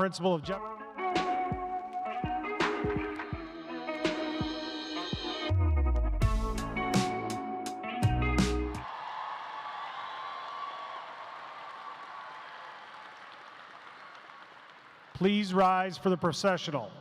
principal of Jefferson. Please rise for the processional.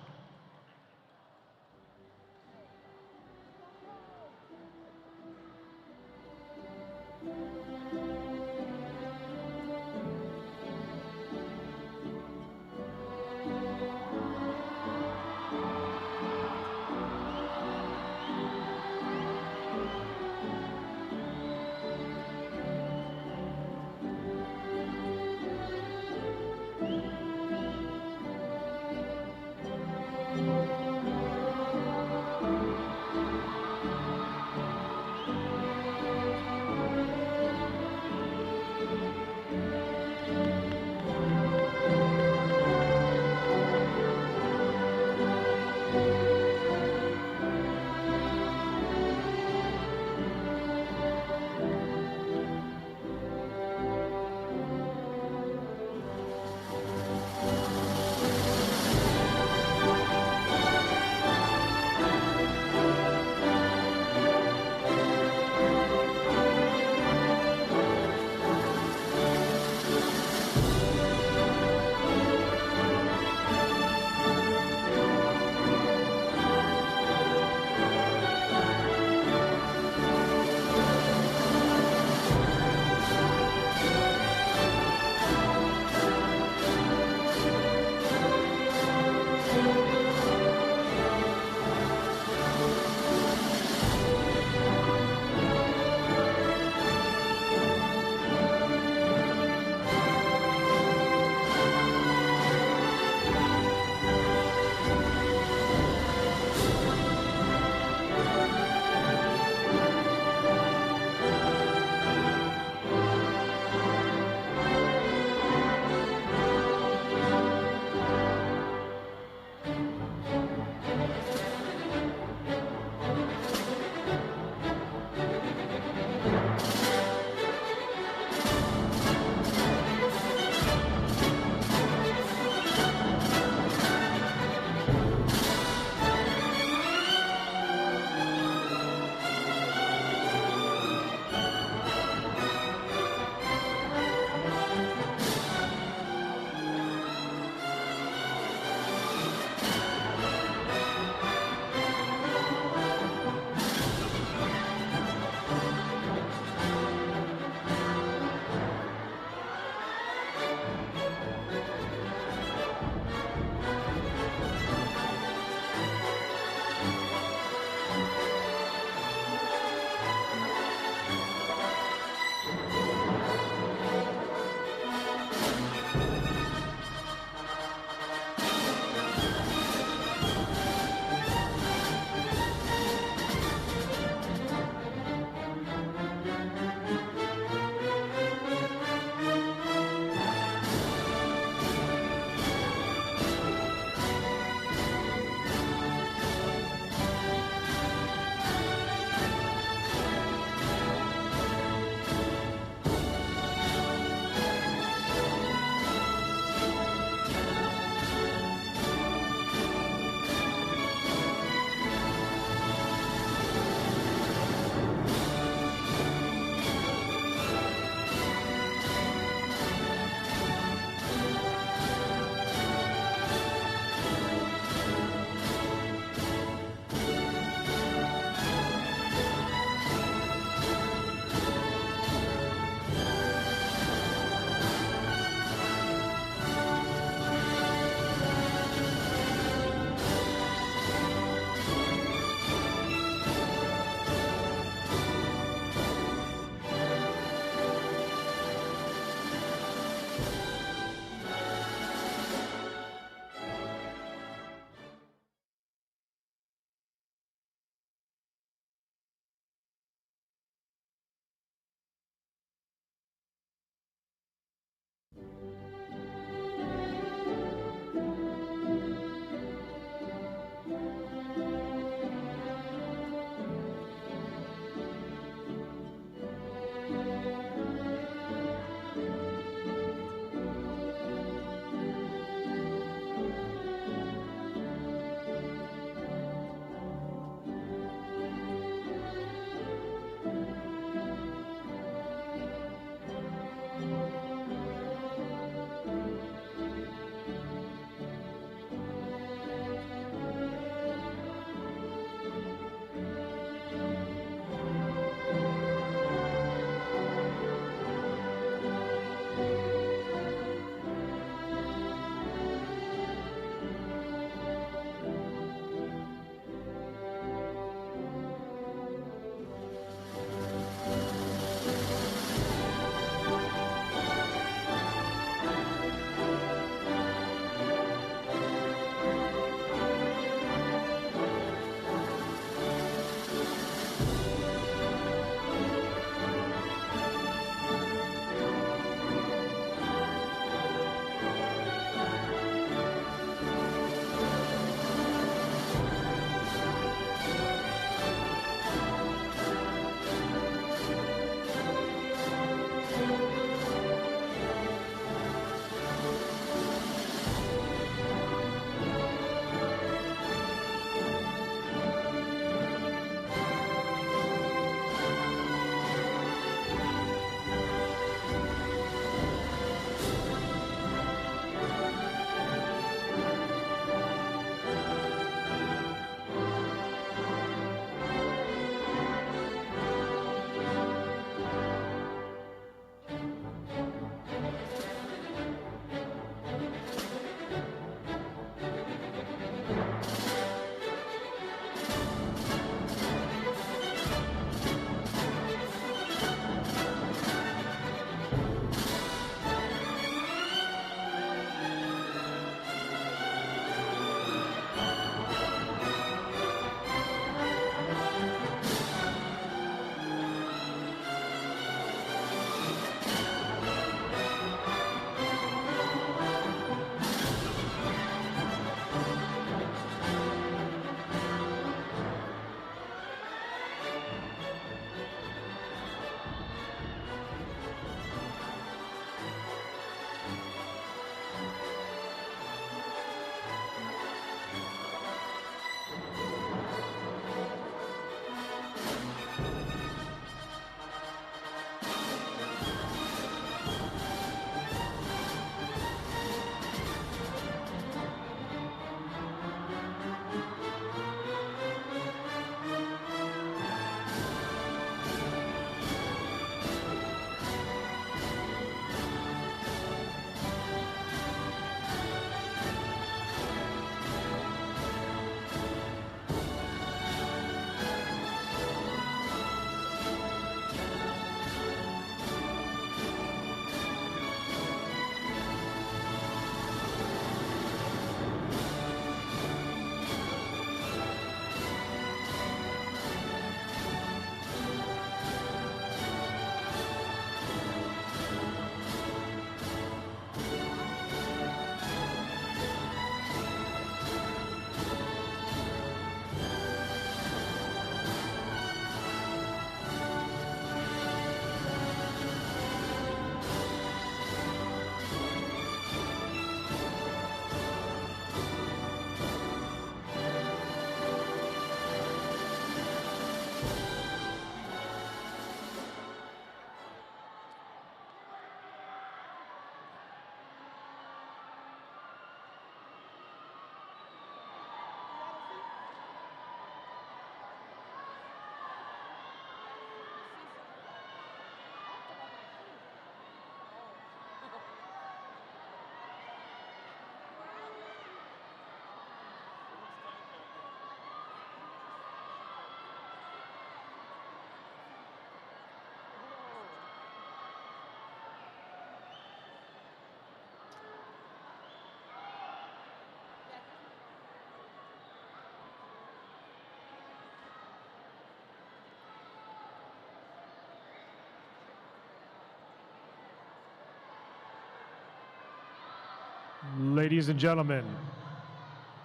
Ladies and gentlemen,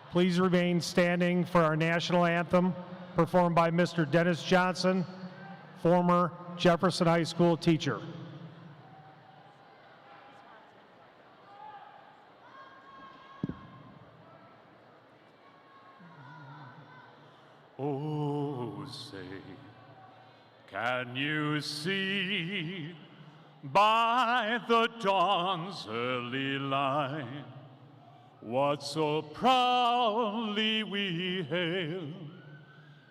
please remain standing for our national anthem performed by Mr. Dennis Johnson, former Jefferson High School teacher. Oh, say, can you see by the dawn's early light what so proudly we hailed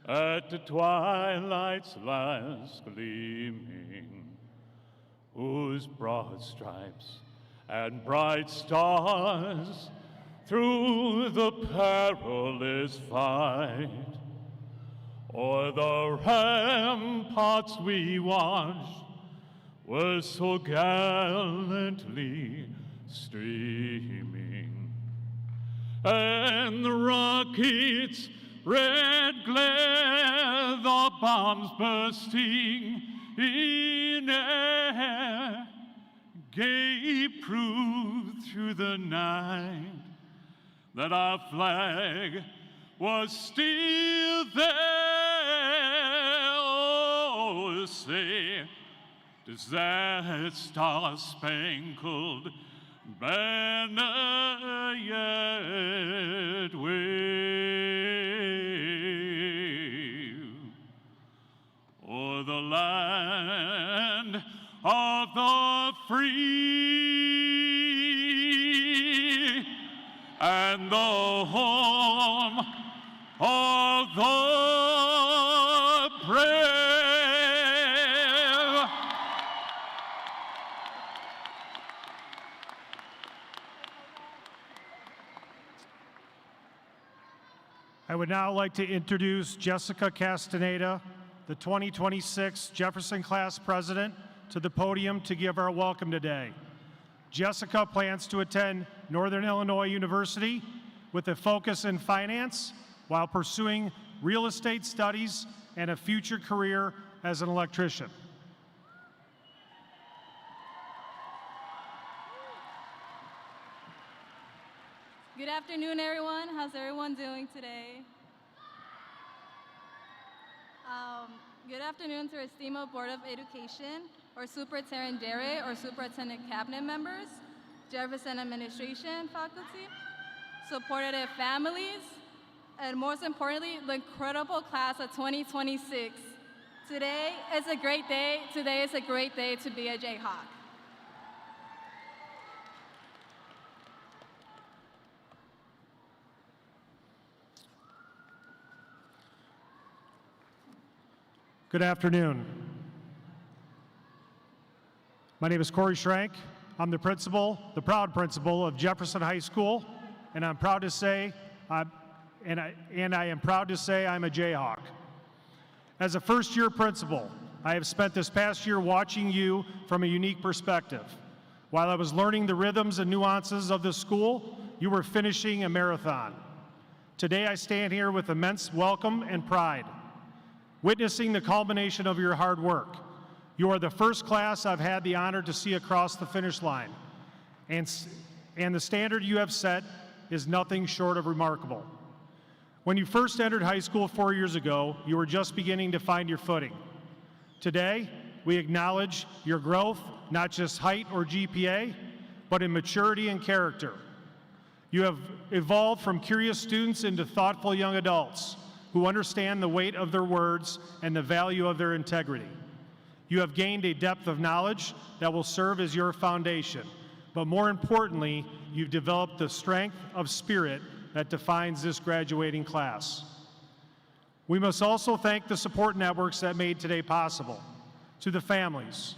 at the twilight's last gleaming, whose broad stripes and bright stars through the perilous fight o'er the ramparts we watched were so gallantly streaming, and the rockets' red glare, the bombs bursting in air, gave proof through the night that our flag was still there. Oh, say, does that star-spangled banner yet wave o'er the land of the free and the home of the brave? I would now like to introduce Jessica Castaneda, the 2026 Jefferson Class President, to the podium to give our welcome today. Jessica plans to attend Northern Illinois University with a focus in finance while pursuing real estate studies and a future career as an electrician. Good afternoon, everyone. How's everyone doing today? Good afternoon to our esteemed Board of Education, our Superintendent Dare, our Superintendent Cabinet members, Jefferson Administration faculty, supportive families, and most importantly, the incredible class of 2026. Today is a great day. Today is a great day to be a Jayhawk. Good afternoon. My name is Corey Schrank. I'm the principal, the proud principal of Jefferson High School, and I'm proud to say, I am proud to say I'm a Jayhawk. As a first-year principal, I have spent this past year watching you from a unique perspective. While I was learning the rhythms and nuances of the school, you were finishing a marathon. Today I stand here with immense welcome and pride, witnessing the culmination of your hard work. You are the first class I've had the honor to see across the finish line, and the standard you have set is nothing short of remarkable. When you first entered high school 4 years ago, you were just beginning to find your footing. Today, we acknowledge your growth, not just height or GPA, but in maturity and character. You have evolved from curious students into thoughtful young adults who understand the weight of their words and the value of their integrity. You have gained a depth of knowledge that will serve as your foundation, but more importantly, you've developed the strength of spirit that defines this graduating class. We must also thank the support networks that made today possible. To the families,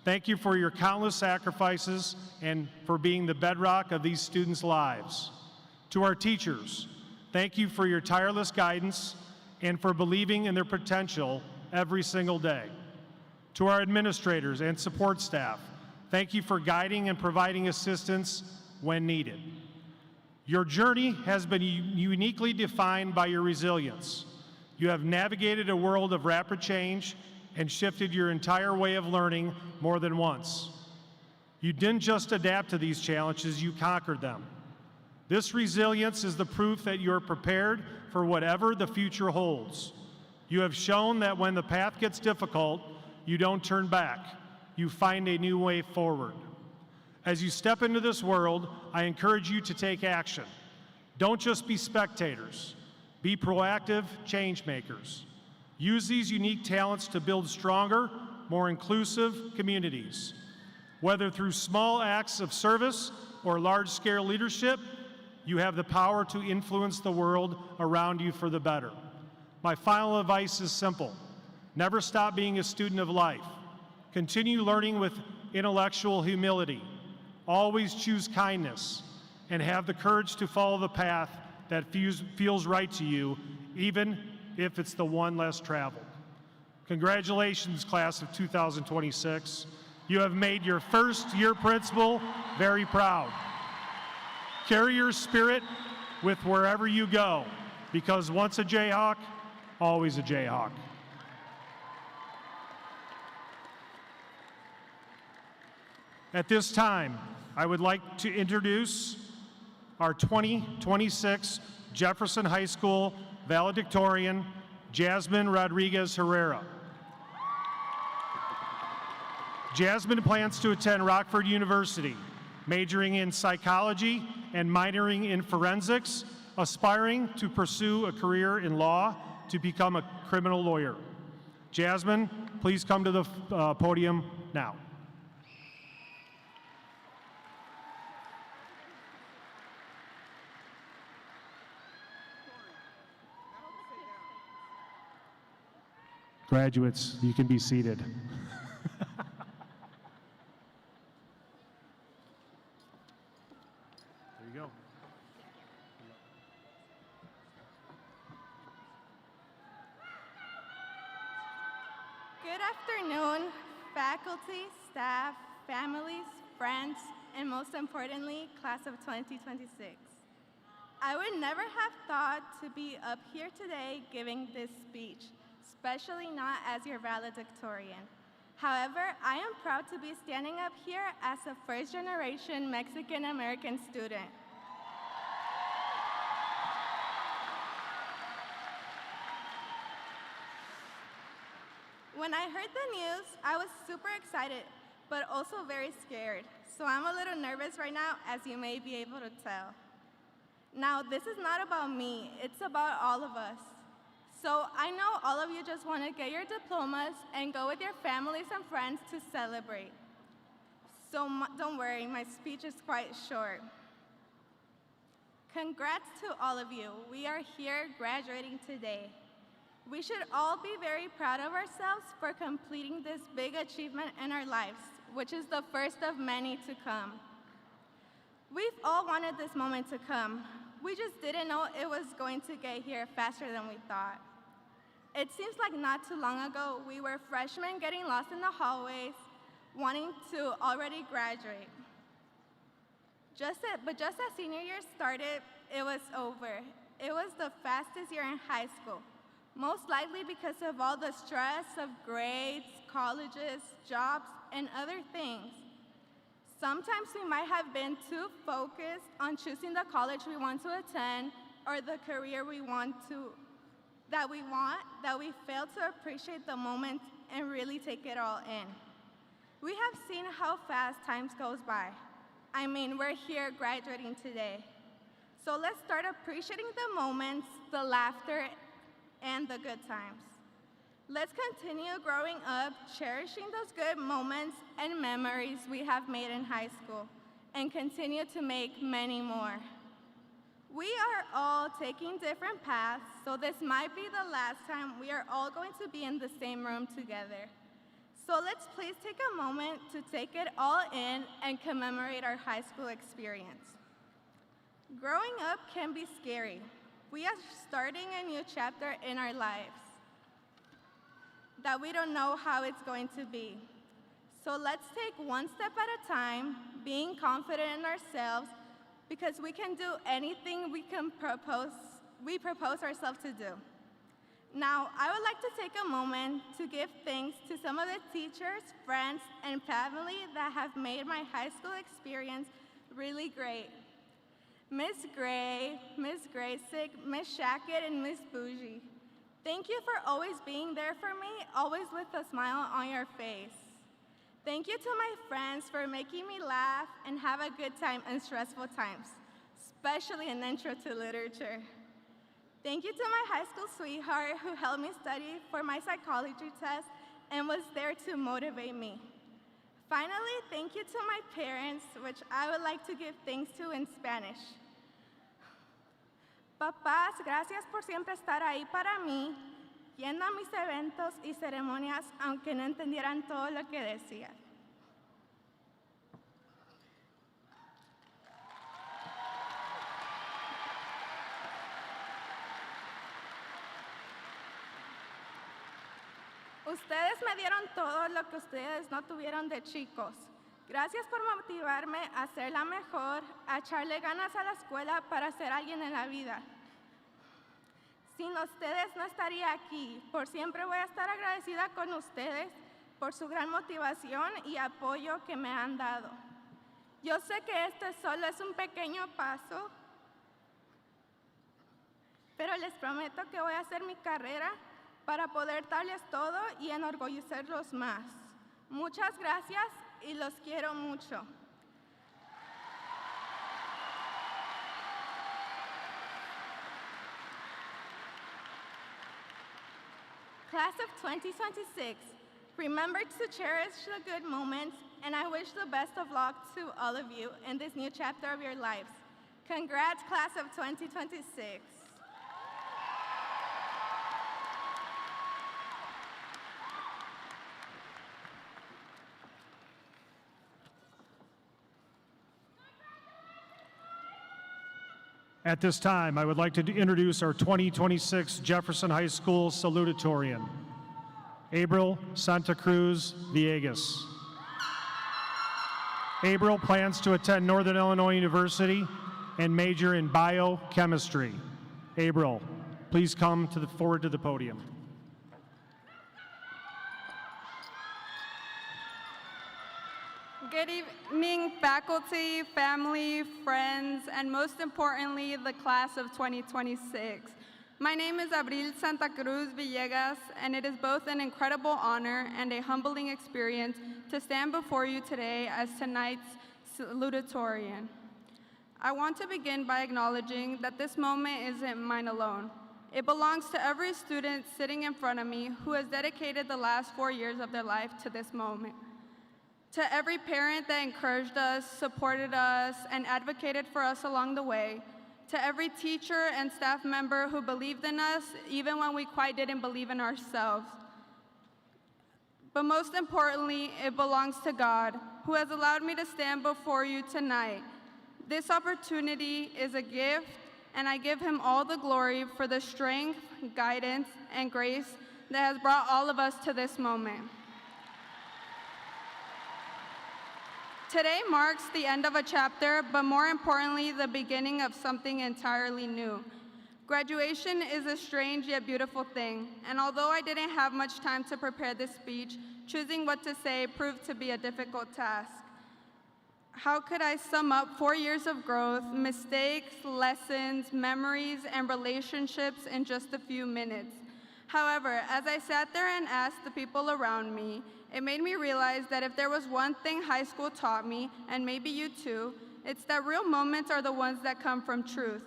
thank you for your countless sacrifices and for being the bedrock of these students' lives. To our teachers, thank you for your tireless guidance and for believing in their potential every single day. To our administrators and support staff, thank you for guiding and providing assistance when needed. Your journey has been uniquely defined by your resilience. You have navigated a world of rapid change and shifted your entire way of learning more than once. You didn't just adapt to these challenges, you conquered them. This resilience is the proof that you're prepared for whatever the future holds. You have shown that when the path gets difficult, you don't turn back. You find a new way forward. As you step into this world, I encourage you to take action. Don't just be spectators. Be proactive change makers. Use these unique talents to build stronger, more inclusive communities. Whether through small acts of service or large-scale leadership, you have the power to influence the world around you for the better. My final advice is simple. Never stop being a student of life. Continue learning with intellectual humility. Always choose kindness, and have the courage to follow the path that feels right to you, even if it's the one less traveled. Congratulations, class of 2026. You have made your first year principal very proud. Carry your spirit with wherever you go, because once a Jayhawk, always a Jayhawk. At this time, I would like to introduce our 2026 Jefferson High School valedictorian, Jasmine Rodriguez Herrera. Jasmine plans to attend Rockford University, majoring in psychology and minoring in forensics, aspiring to pursue a career in law to become a criminal lawyer. Jasmine, please come to the podium now. Graduates, you can be seated. There you go. Good afternoon, faculty, staff, families, friends, and most importantly, class of 2026. I would never have thought to be up here today giving this speech, especially not as your valedictorian. However, I am proud to be standing up here as a first-generation Mexican-American student. When I heard the news, I was super excited, but also very scared. So I'm a little nervous right now, as you may be able to tell. Now, this is not about me, it's about all of us. So I know all of you just want to get your diplomas and go with your families and friends to celebrate. So don't worry, my speech is quite short. Congrats to all of you. We are here graduating today. We should all be very proud of ourselves for completing this big achievement in our lives, which is the first of many to come. We've all wanted this moment to come. We just didn't know it was going to get here faster than we thought. It seems like not too long ago, we were freshmen getting lost in the hallways, wanting to already graduate. But just as senior year started, it was over. It was the fastest year in high school, most likely because of all the stress of grades, colleges, jobs, and other things. Sometimes we might have been too focused on choosing the college we want to attend or the career that we fail to appreciate the moment and really take it all in. We have seen how fast time goes by. I mean, we're here graduating today. So let's start appreciating the moments, the laughter, and the good times. Let's continue growing up, cherishing those good moments and memories we have made in high school, and continue to make many more. We are all taking different paths, so this might be the last time we are all going to be in the same room together. So let's please take a moment to take it all in and commemorate our high school experience. Growing up can be scary. We are starting a new chapter in our lives that we don't know how it's going to be. So let's take one step at a time, being confident in ourselves, because we can do anything we propose ourselves to do. Now, I would like to take a moment to give thanks to some of the teachers, friends, and family that have made my high school experience really great. Miss Gray, Miss Graysick, Miss Shackett, and Miss Bougie. Thank you for always being there for me, always with a smile on your face. Thank you to my friends for making me laugh and have a good time in stressful times, especially in Intro to Literature. Thank you to my high school sweetheart who helped me study for my psychology test and was there to motivate me. Finally, thank you to my parents, which I would like to give thanks to in Spanish. Papás, gracias por siempre estar ahí para mí, yendo a mis eventos y ceremonias, aunque no entendieran todo lo que decía. Ustedes me dieron todo lo que ustedes no tuvieron de chicos. Gracias por motivarme a ser la mejor, a echarle ganas a la escuela para ser alguien en la vida. Sin ustedes no estaría aquí. Por siempre voy a estar agradecida con ustedes por su gran motivación y apoyo que me han dado. Yo sé que este solo es un pequeño paso, pero les prometo que voy a hacer mi carrera para poder darles todo y enorgullecerlos más. Muchas gracias y los quiero mucho. Class of 2026, remember to cherish the good moments, and I wish the best of luck to all of you in this new chapter of your lives. Congrats, Class of 2026. At this time, I would like to introduce our 2026 Jefferson High School salutatorian, April Santa Cruz Villegas. April plans to attend Northern Illinois University and major in biochemistry. April, please come forward to the podium. Good evening, faculty, family, friends, and most importantly, the class of 2026. My name is Abril Santa Cruz Villegas, and it is both an incredible honor and a humbling experience to stand before you today as tonight's salutatorian. I want to begin by acknowledging that this moment isn't mine alone. It belongs to every student sitting in front of me who has dedicated the last 4 years of their life to this moment. To every parent that encouraged us, supported us, and advocated for us along the way. To every teacher and staff member who believed in us, even when we quite didn't believe in ourselves. But most importantly, it belongs to God, who has allowed me to stand before you tonight. This opportunity is a gift, and I give him all the glory for the strength, guidance, and grace that has brought all of us to this moment. Today marks the end of a chapter, but more importantly, the beginning of something entirely new. Graduation is a strange yet beautiful thing, and although I didn't have much time to prepare this speech, choosing what to say proved to be a difficult task. How could I sum up 4 years of growth, mistakes, lessons, memories, and relationships in just a few minutes? However, as I sat there and asked the people around me, it made me realize that if there was one thing high school taught me, and maybe you too, it's that real moments are the ones that come from truth.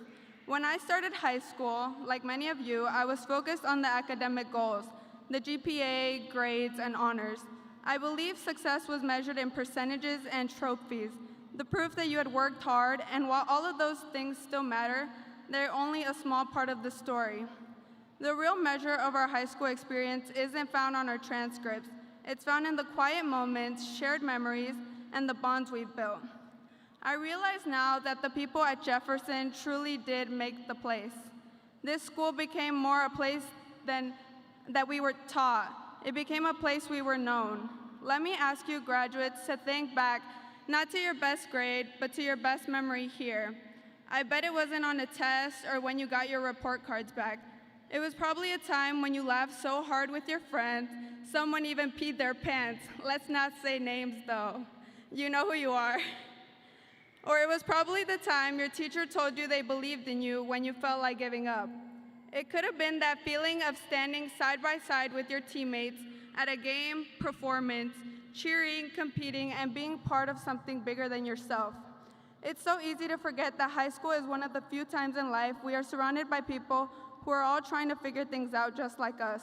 When I started high school, like many of you, I was focused on the academic goals, the GPA, grades, and honors. I believe success was measured in percentages and trophies, the proof that you had worked hard, and while all of those things still matter, they're only a small part of the story. The real measure of our high school experience isn't found on our transcripts. It's found in the quiet moments, shared memories, and the bonds we've built. I realize now that the people at Jefferson truly did make the place. This school became more a place than that we were taught. It became a place we were known. Let me ask you graduates to think back, not to your best grade, but to your best memory here. I bet it wasn't on a test or when you got your report cards back. It was probably a time when you laughed so hard with your friends, someone even peed their pants. Let's not say names though. You know who you are. Or it was probably the time your teacher told you they believed in you when you felt like giving up. It could have been that feeling of standing side by side with your teammates at a game, performance, cheering, competing, and being part of something bigger than yourself. It's so easy to forget that high school is one of the few times in life we are surrounded by people who are all trying to figure things out just like us.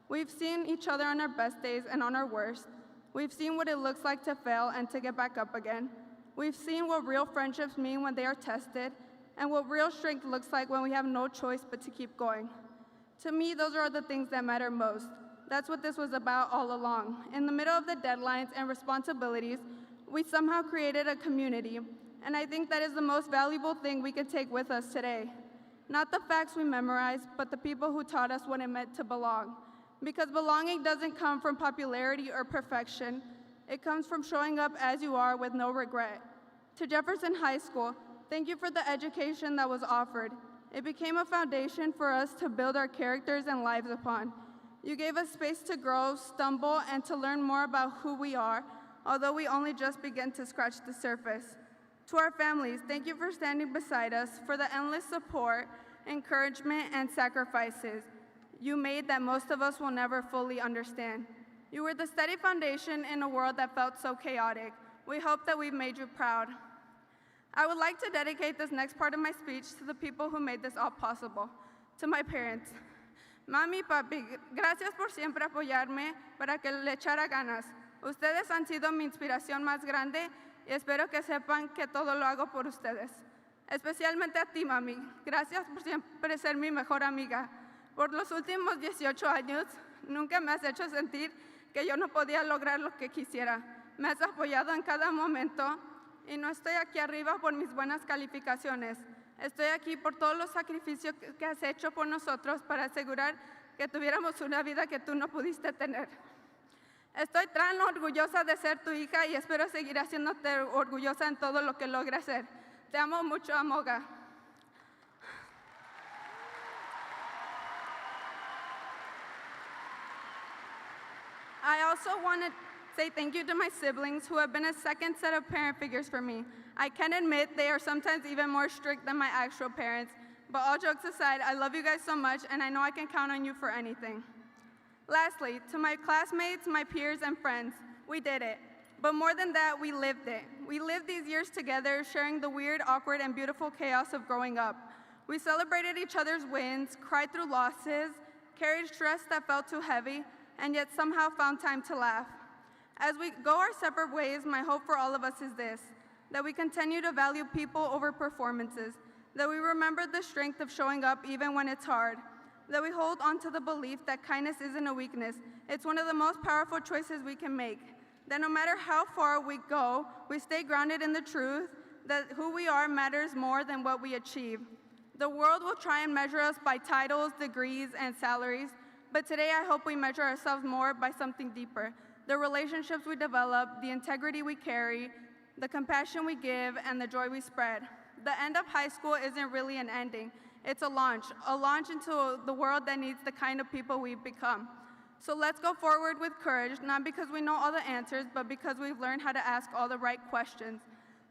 We've seen each other on our best days and on our worst. We've seen what it looks like to fail and to get back up again. We've seen what real friendships mean when they are tested, and what real strength looks like when we have no choice but to keep going. To me, those are the things that matter most. That's what this was about all along. In the middle of the deadlines and responsibilities, we somehow created a community, and I think that is the most valuable thing we could take with us today. Not the facts we memorized, but the people who taught us what it meant to belong. Because belonging doesn't come from popularity or perfection. It comes from showing up as you are with no regret. To Jefferson High School, thank you for the education that was offered. It became a foundation for us to build our characters and lives upon. You gave us space to grow, stumble, and to learn more about who we are, although we only just begin to scratch the surface. To our families, thank you for standing beside us, for the endless support, encouragement, and sacrifices you made that most of us will never fully understand. You were the steady foundation in a world that felt so chaotic. We hope that we've made you proud. I would like to dedicate this next part of my speech to the people who made this all possible. To my parents. Mami, papi, gracias por siempre apoyarme para que le echara ganas. Ustedes han sido mi inspiración más grande y espero que sepan que todo lo hago por ustedes. Especialmente a ti, mami. Gracias por siempre ser mi mejor amiga. Por los últimos 18 años, nunca me has hecho sentir que yo no podía lograr lo que quisiera. Me has apoyado en cada momento y no estoy aquí arriba por mis buenas calificaciones. Estoy aquí por todos los sacrificios que has hecho por nosotros para asegurar que tuviéramos una vida que tú no pudiste tener. Estoy tan orgullosa de ser tu hija y espero seguir haciéndote orgullosa en todo lo que logres ser. Te amo mucho, Amoga. I also want to say thank you to my siblings who have been a second set of parent figures for me. I can admit they are sometimes even more strict than my actual parents, but all jokes aside, I love you guys so much and I know I can count on you for anything. Lastly, to my classmates, my peers, and friends, we did it. But more than that, we lived it. We lived these years together, sharing the weird, awkward, and beautiful chaos of growing up. We celebrated each other's wins, cried through losses, carried stress that felt too heavy, and yet somehow found time to laugh. As we go our separate ways, my hope for all of us is this, that we continue to value people over performances, that we remember the strength of showing up even when it's hard, that we hold on to the belief that kindness isn't a weakness, it's one of the most powerful choices we can make, that no matter how far we go, we stay grounded in the truth that who we are matters more than what we achieve. The world will try and measure us by titles, degrees, and salaries, but today I hope we measure ourselves more by something deeper, the relationships we develop, the integrity we carry, the compassion we give, and the joy we spread. The end of high school isn't really an ending. It's a launch into the world that needs the kind of people we've become. So let's go forward with courage, not because we know all the answers, but because we've learned how to ask all the right questions.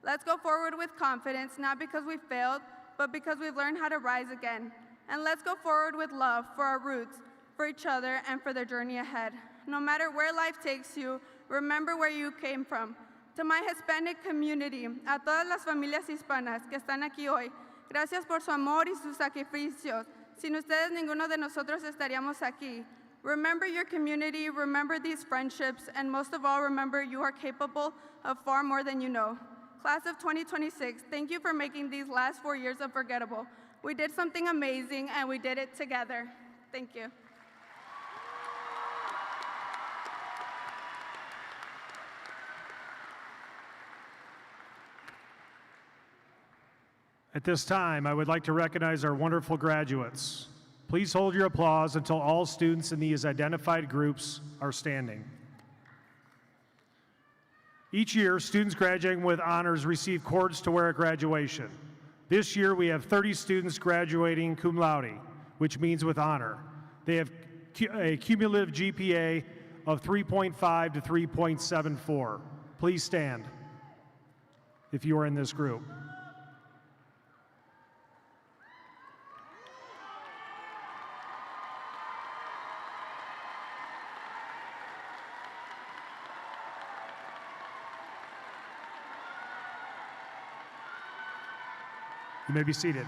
Let's go forward with confidence, not because we failed, but because we've learned how to rise again. And let's go forward with love for our roots, for each other, and for the journey ahead. No matter where life takes you, remember where you came from. To my Hispanic community, a todas las familias hispanas que están aquí hoy, gracias por su amor y sus sacrificios. Sin ustedes, ninguno de nosotros estaríamos aquí. Remember your community, remember these friendships, and most of all, remember you are capable of far more than you know. Class of 2026, thank you for making these last 4 years unforgettable. We did something amazing, and we did it together. Thank you. At this time, I would like to recognize our wonderful graduates. Please hold your applause until all students in these identified groups are standing. Each year, students graduating with honors receive cords to wear at graduation. This year, we have 30 students graduating cum laude, which means with honor. They have a cumulative GPA of 3.5 to 3.74. Please stand. if you are in this group. You may be seated.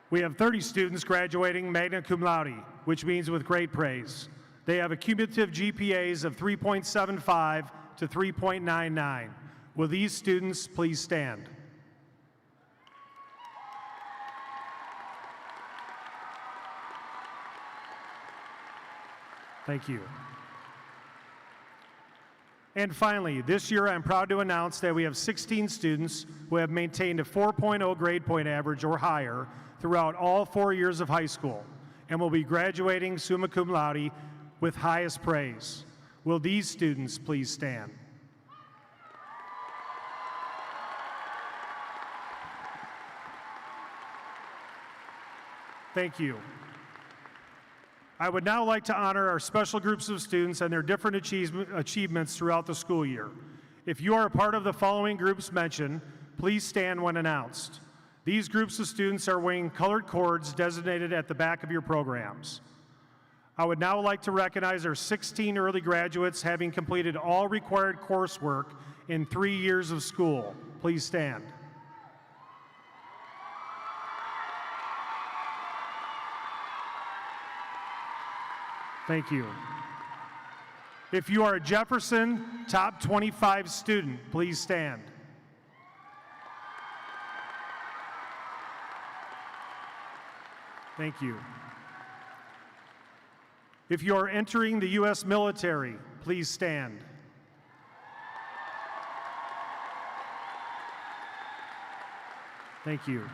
We have 30 students graduating magna cum laude, which means with great praise. They have a cumulative GPAs of 3.75 to 3.99. Will these students please stand? Thank you. And finally, this year I'm proud to announce that we have 16 students who have maintained a 4.0 grade point average or higher throughout all 4 years of high school and will be graduating summa cum laude with highest praise. Will these students please stand? Thank you. I would now like to honor our special groups of students and their different achievements throughout the school year. If you are a part of the following groups mentioned, please stand when announced. These groups of students are wearing colored cords designated at the back of your programs. I would now like to recognize our 16 early graduates having completed all required coursework in 3 years of school. Please stand. Thank you. If you are a Jefferson Top 25 student, please stand. Thank you. If you are entering the U.S. military, please stand. Thank you.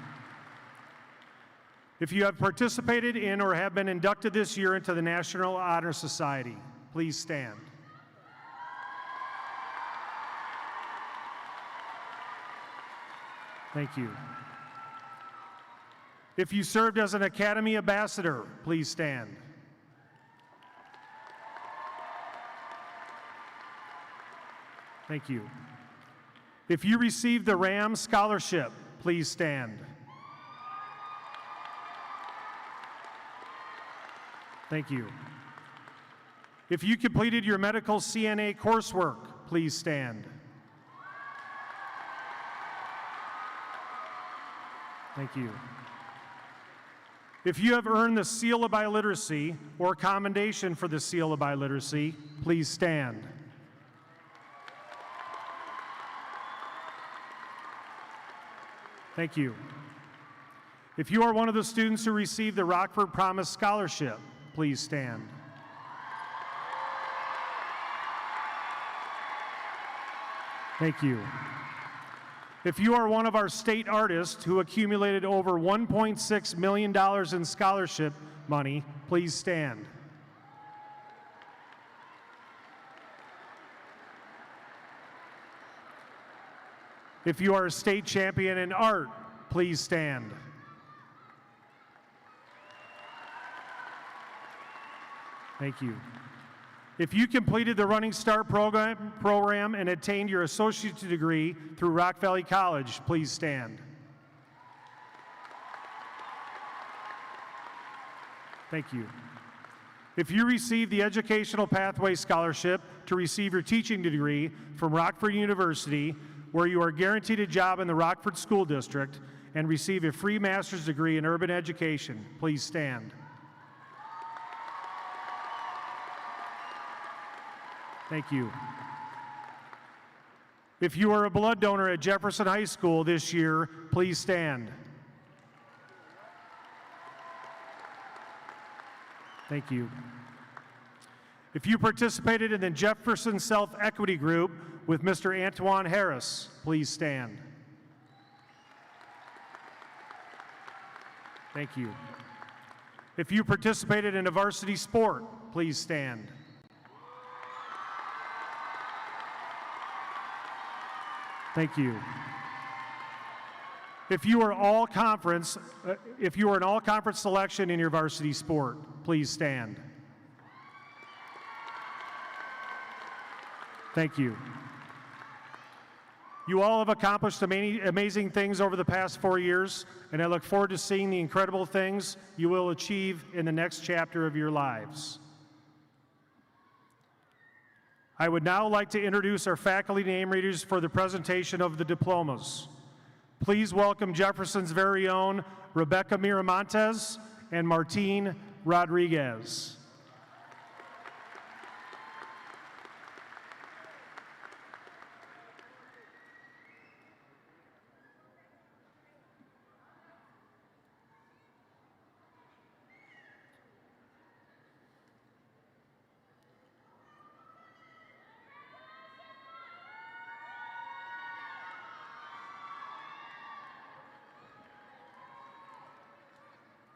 If you have participated in or have been inducted this year into the National Honor Society, please stand. Thank you. If you served as an Academy Ambassador, please stand. Thank you. If you received the RAM Scholarship, please stand. Thank you. If you completed your medical CNA coursework, please stand. Thank you. If you have earned the Seal of Biliteracy or commendation for the Seal of Biliteracy, please stand. Thank you. If you are one of the students who received the Rockford Promise Scholarship, please stand. Thank you. If you are one of our state artists who accumulated over $1.6 million in scholarship money, please stand. If you are a state champion in art, please stand. Thank you. If you completed the Running Start program and attained your associate's degree through Rock Valley College, please stand. Thank you. If you received the Educational Pathway Scholarship to receive your teaching degree from Rockford University, where you are guaranteed a job in the Rockford School District and receive a free master's degree in urban education, please stand. Thank you. If you are a blood donor at Jefferson High School this year, please stand. Thank you. If you participated in the Jefferson Self-Equity Group with Mr. Antoine Harris, please stand. Thank you. If you participated in a varsity sport, please stand. Thank you. If you are an all-conference selection in your varsity sport, please stand. Thank you. You all have accomplished amazing things over the past 4 years, and I look forward to seeing the incredible things you will achieve in the next chapter of your lives. I would now like to introduce our faculty name readers for the presentation of the diplomas. Please welcome Jefferson's very own Rebecca Miramontes and Martine Rodriguez.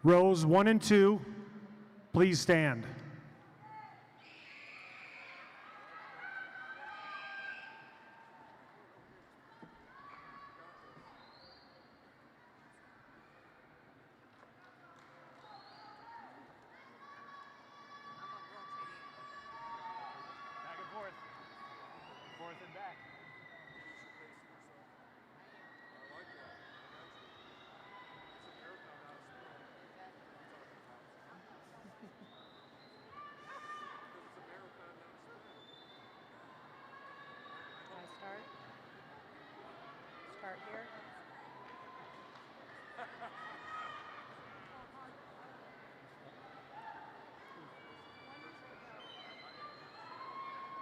Rows 1 and 2, please stand. Back and forth. Forth and back. Start here.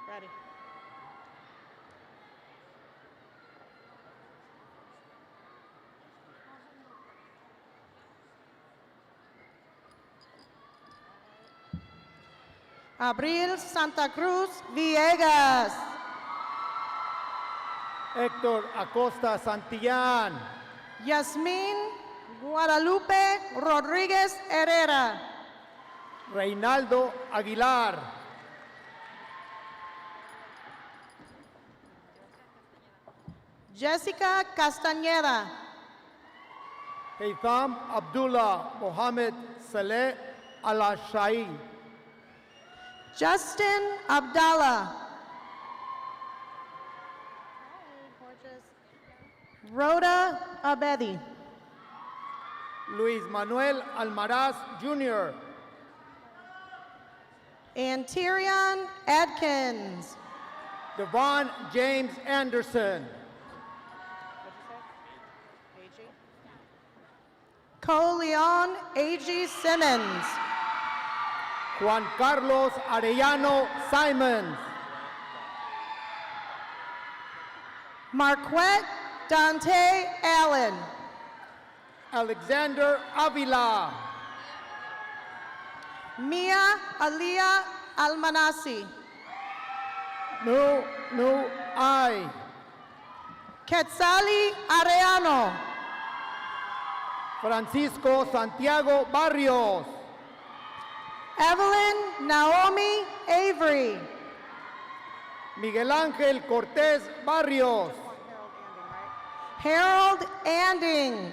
Ready. Abril Santa Cruz Villegas. Héctor Acosta Santillán, Yasmín Guadalupe Rodríguez Herrera. Reinaldo Aguilar, Jessica Castañeda. Haitham Abdullah Mohammed Saleh Al-Ashai, Justin Abdallah. Rhoda Abedi. Luis Manuel Almaraz Jr., Antirion Adkins. Devon James Anderson, Co-Leon A.G. Simmons. Juan Carlos Arellano Simons, Marquette Dante Allen. Alexander Avila, Mia Alia Almanasi. Nu Ai, Quetzali Arellano. Francisco Santiago Barrios, Evelyn Naomi Avery. Miguel Ángel Cortés Barrios, Harold Anding.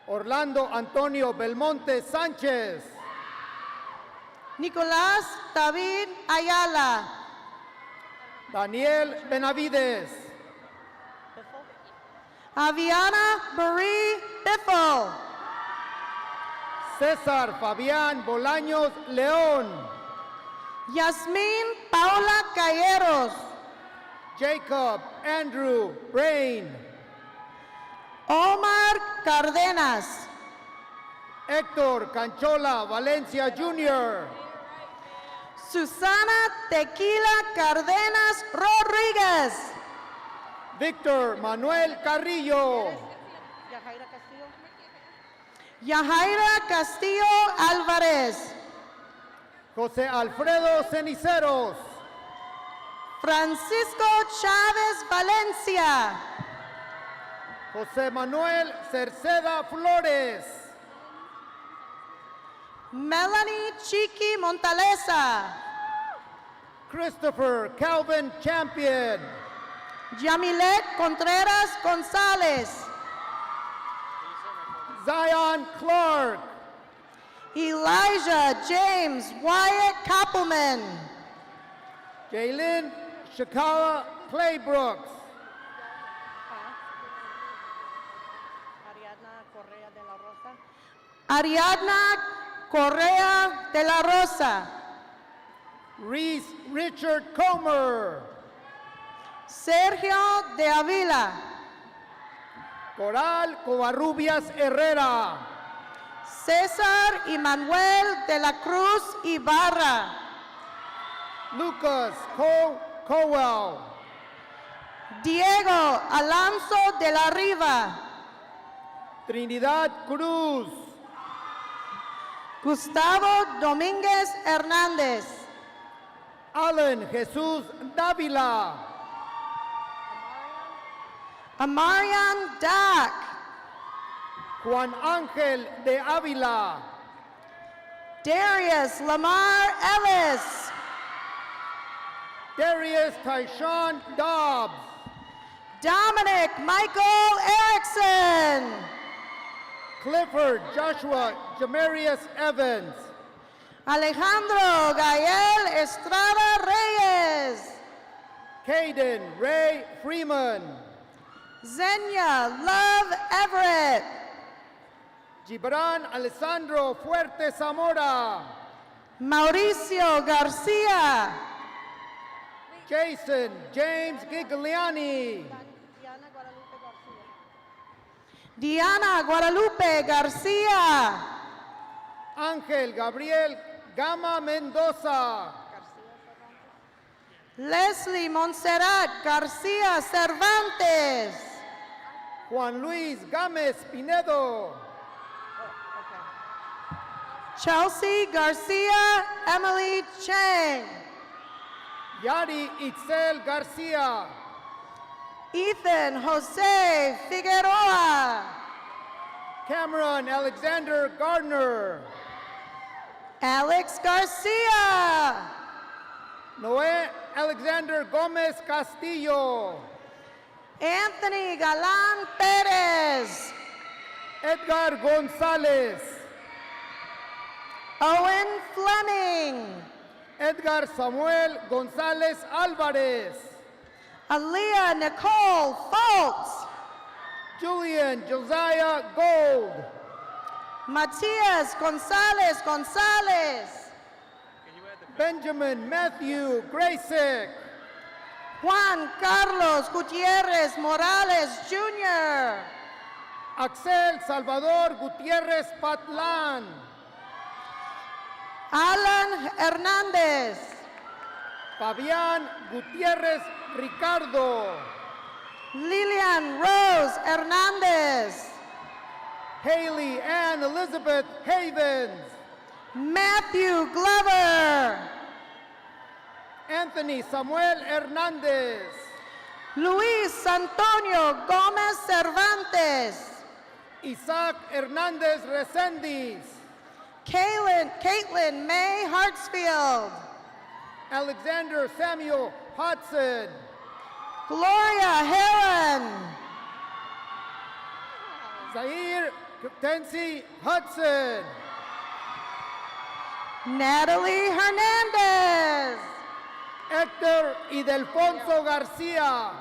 Orlando Antonio Belmonte Sánchez, Nicolás David Ayala. Daniel Benavides, Aviana Marie Biffle. César Fabián Bolaños León, Yasmín Paula Calleros. Jacob Andrew Brain, Omar Cardenas. Héctor Canchola Valencia Jr., Susana Tequila Cardenas Rodríguez. Víctor Manuel Carrillo, Yajaira Castillo Álvarez. José Alfredo Ceniceros, Francisco Chávez Valencia. José Manuel Cerceda Flores, Melanie Chiqui Montalesa. Christopher Calvin Champion, Yamilet Contreras González. Zion Clark, Elijah James Wyatt Koppelman. Jaylin Shakara Claybrooks, Ariadna Correa de la Rosa, Reese Richard Comer, Sergio de Avila, Coral Covarrubias Herrera, César y Manuel de la Cruz Ibarra, Lucas Cowell, Diego Alonso de la Riva, Trinidad Cruz, Gustavo Domínguez Hernández, Alan Jesús Dávila, Amarian Dak, Juan Ángel de Ávila, Darius Lamar Ellis, Darius Tyshawn Dobbs, Dominic Michael Erickson, Clifford Joshua Jamarius Evans, Alejandro Gael Estrada Reyes, Caden Ray Freeman, Zenia Love Everett, Gibran Alessandro Fuerte Zamora, Mauricio Garcia, Jason James Gigliani, Diana Guadalupe Garcia, Ángel Gabriel Gama Mendoza, Leslie Montserrat Garcia Cervantes, Juan Luis Gámez Pinedo, Chelsea Garcia Emily Chang, Yari Itzel Garcia, Ethan Jose Figueroa, Cameron Alexander Gardner, Alex Garcia, Noé Alexander Gomez Castillo, Anthony Galan Perez, Edgar González, Owen Fleming, Edgar Samuel González Álvarez, Aaliyah Nicole Foltz, Julian Josiah Gold, Matias Gonzalez Gonzalez, Benjamin Matthew Graysick, Juan Carlos Gutierrez Morales Jr., Axel Salvador Gutiérrez Patlán, Alan Hernández, Fabián Gutiérrez Ricardo, Lilian Rose Hernández, Haley Ann Elizabeth Havens, Matthew Glover, Anthony Samuel Hernández, Luis Antonio Gómez Cervantes, Isaac Hernández Reséndiz, Caitlin May Hartsfield, Alexander Samuel Hudson, Gloria Heron, Zaire Tensi Hudson, Natalie Hernandez, Héctor Idelfonso García,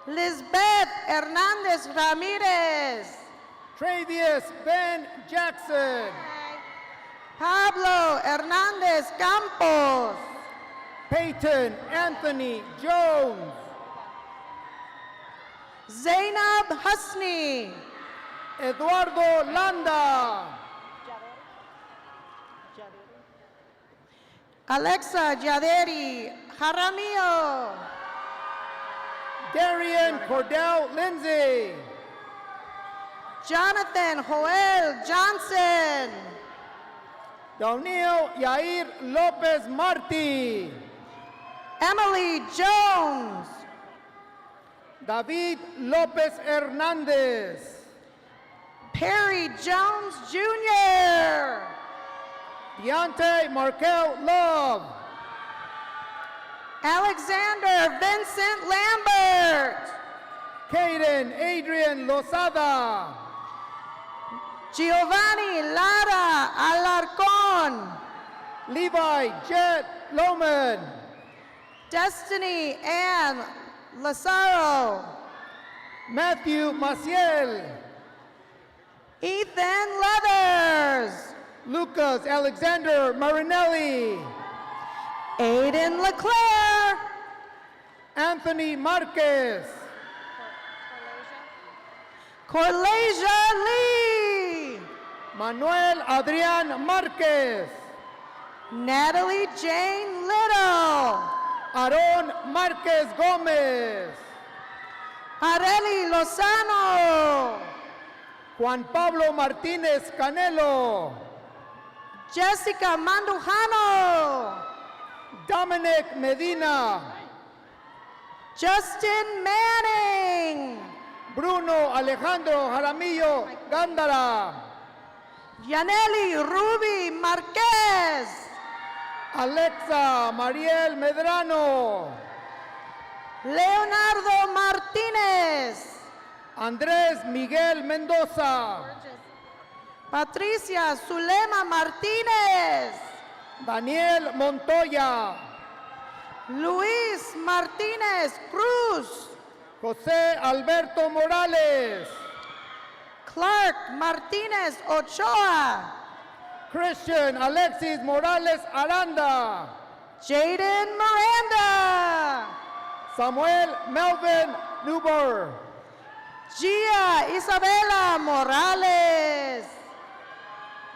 Lisbeth Hernandez Ramirez, Travius Ben Jackson, Pablo Hernandez Campos, Peyton Anthony Jones, Zainab Husni, Eduardo Landa, Alexa Yaderi Jaramillo, Darian Cordell Lindsay, Jonathan Joel Johnson, Daunil Yair Lopez Martí, Emily Jones, David Lopez Hernández, Perry Jones Jr., Deontay Markel Love, Alexander Vincent Lambert, Caden Adrian Lozada, Giovanni Lara Alarcón, Levi Jet Loman, Destiny Ann Lazaro, Matthew Maciel, Ethan Leather, Lucas Alexander Marinelli. Aiden LeClaire. Anthony Marquez. Corlesia Lee. Manuel Adrian Marquez. Natalie Jane Little. Aaron Marquez Gomez. Areli Lozano. Juan Pablo Martínez Canelo. Jessica Mandujano. Dominic Medina. Justin Manning. Bruno Alejandro Jaramillo Gándara. Yaneli Ruby Marquez. Alexa Mariel Medrano. Leonardo Martínez. Andrés Miguel Mendoza. Patricia Zulema Martínez. Daniel Montoya. Luis Martínez Cruz. José Alberto Morales. Clark Martínez Ochoa. Christian Alexis Morales Aranda. Jaden Miranda. Samuel Melvin Newber. Gia Isabela Morales.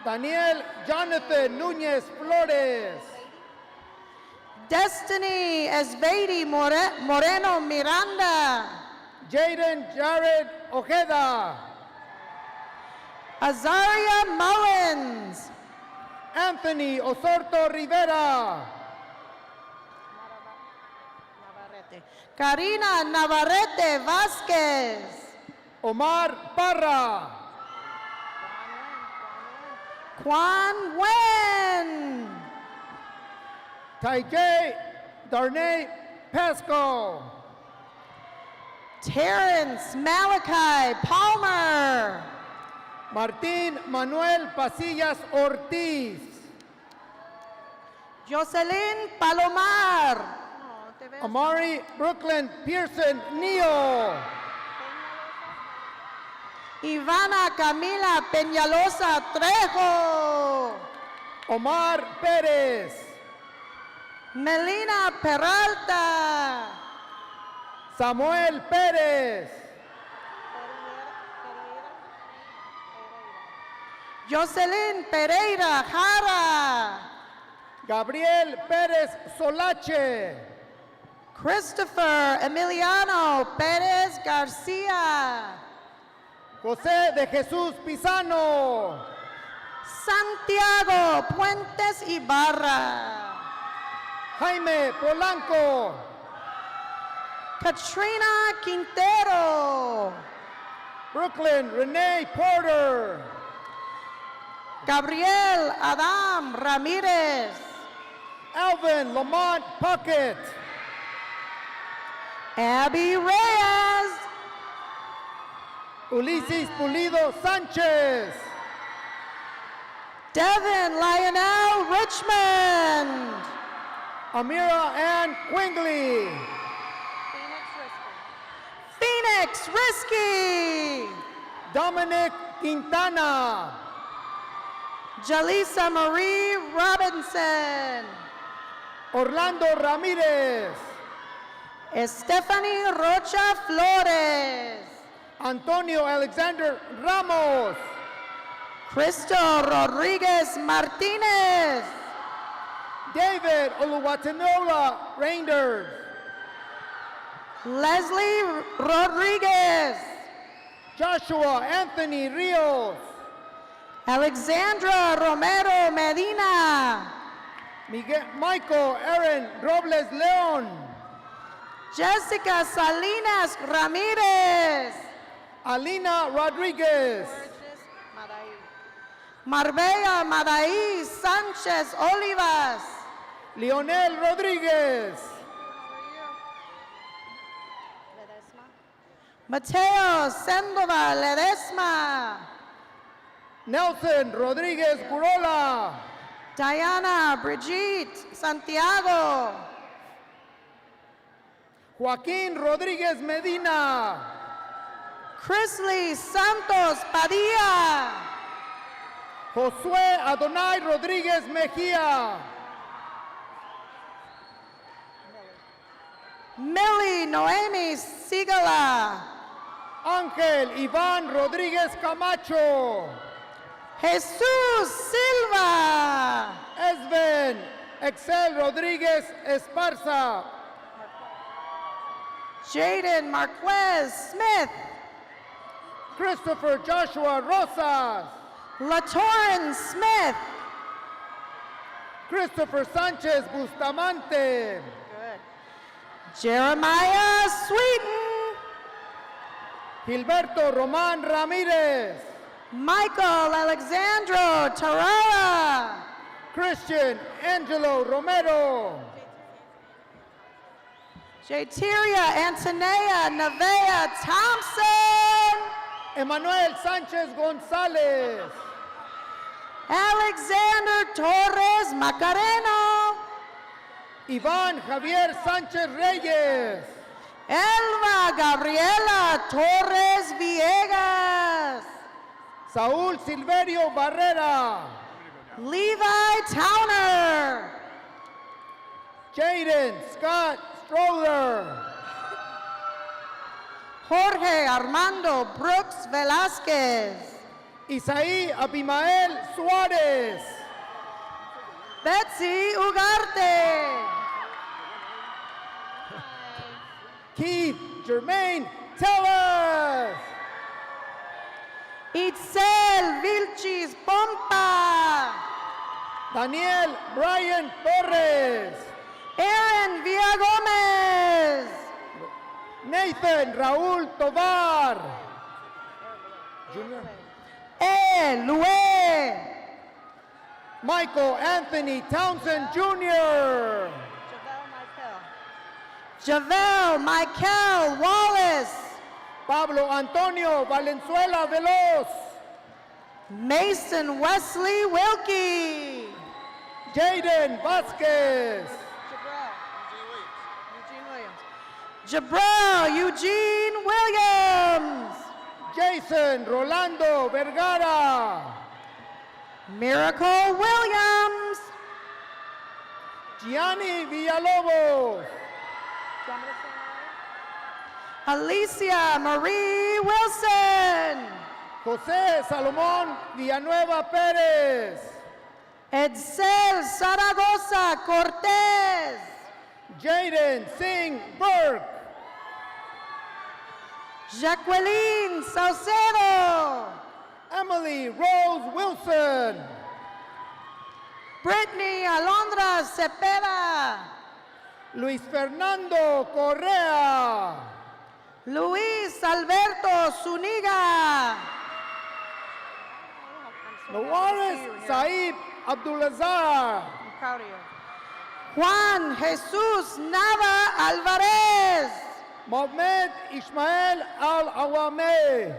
Daniel Jonathan Núñez Flores. Destiny Esbeidi Moreno Miranda. Jaden Jared Ojeda. Azaria Mullins. Anthony Osorto Rivera. Karina Navarrete Vázquez. Omar Parra. Quan Wen. Taijay Darnay Pasco. Terrence Malachi Palmer. Martín Manuel Pasillas Ortiz. Jocelyn Palomar. Amari Brooklyn Pearson Neo. Ivana Camila Peñalosa Trejo. Omar Pérez. Melina Peralta. Samuel Pérez. Jocelyn Pereira Jara. Gabriel Pérez Solache. Christopher Emiliano Pérez García. José de Jesús Pisano. Santiago Puentes Ibarra. Jaime Polanco. Katrina Quintero. Brooklyn Renee Porter. Gabriel Adam Ramírez. Alvin Lamont Puckett. Abby Reyes. Ulises Pulido Sánchez. Devin Lionel Richmond. Amira Ann Quingley. Phoenix Risky. Dominic Quintana. Jalisa Marie Robinson. Orlando Ramírez. Stephanie Rocha Flores. Antonio Alexander Ramos. Cristo Rodriguez Martinez. David Oluwatanola Reinders. Leslie Rodriguez. Joshua Anthony Rios. Alexandra Romero Medina. Michael Aaron Robles León. Jessica Salinas Ramirez. Alina Rodriguez. Marbella Madaí Sánchez Olivas. Leonel Rodriguez. Mateo Sendova Ledesma. Nelson Rodriguez Gurola. Diana Brigitte Santiago. Joaquín Rodríguez Medina. Chrisley Santos Padilla. Josué Adonai Rodríguez Mejía. Millie Noemi Sigala. Ángel Iván Rodríguez Camacho. Jesus Silva. Esben Excel Rodríguez Esparza. Jaden Marquez Smith. Christopher Joshua Rosas. LaTorrin Smith. Christopher Sanchez Bustamante. Jeremiah Sweeten. Gilberto Román Ramírez. Michael Alexandro Tarara. Christian Angelo Romero. Jateria Antonea Nevea Thompson. Emanuel Sánchez González. Alexander Torres Macareno. Iván Javier Sánchez Reyes. Elva Gabriela Torres Villegas. Saúl Silverio Barrera. Levi Towner. Jaden Scott Stroller. Jorge Armando Brooks Velázquez. Isaí Abimael Suárez. Betsy Ugarte. Keith Jermaine Tellez. Itzel Vilchis Pompa. Daniel Brian Torres. Aaron Villagomez. Nathan Raúl Tovar. Junior. Lue. Michael Anthony Townsend Jr. Javel Michael Wallace. Pablo Antonio Valenzuela Veloz. Mason Wesley Wilkie. Jaden Vasquez. Jabril Eugene Williams. Jason Rolando Vergara. Miracle Williams. Gianni Villalobos. Alicia Marie Wilson. José Salomón Villanueva Pérez. Edsel Zaragoza Cortez. Jaden Singh Burke. Jacqueline Saucedo. Emily Rose Wilson. Brittany Alondra Cepeda. Luis Fernando Correa. Luis Alberto Zuniga. Noares Saib Abdulazar. I'm proud of you. Juan Jesus Nava Alvarez. Mohamed Ismael Al Awame.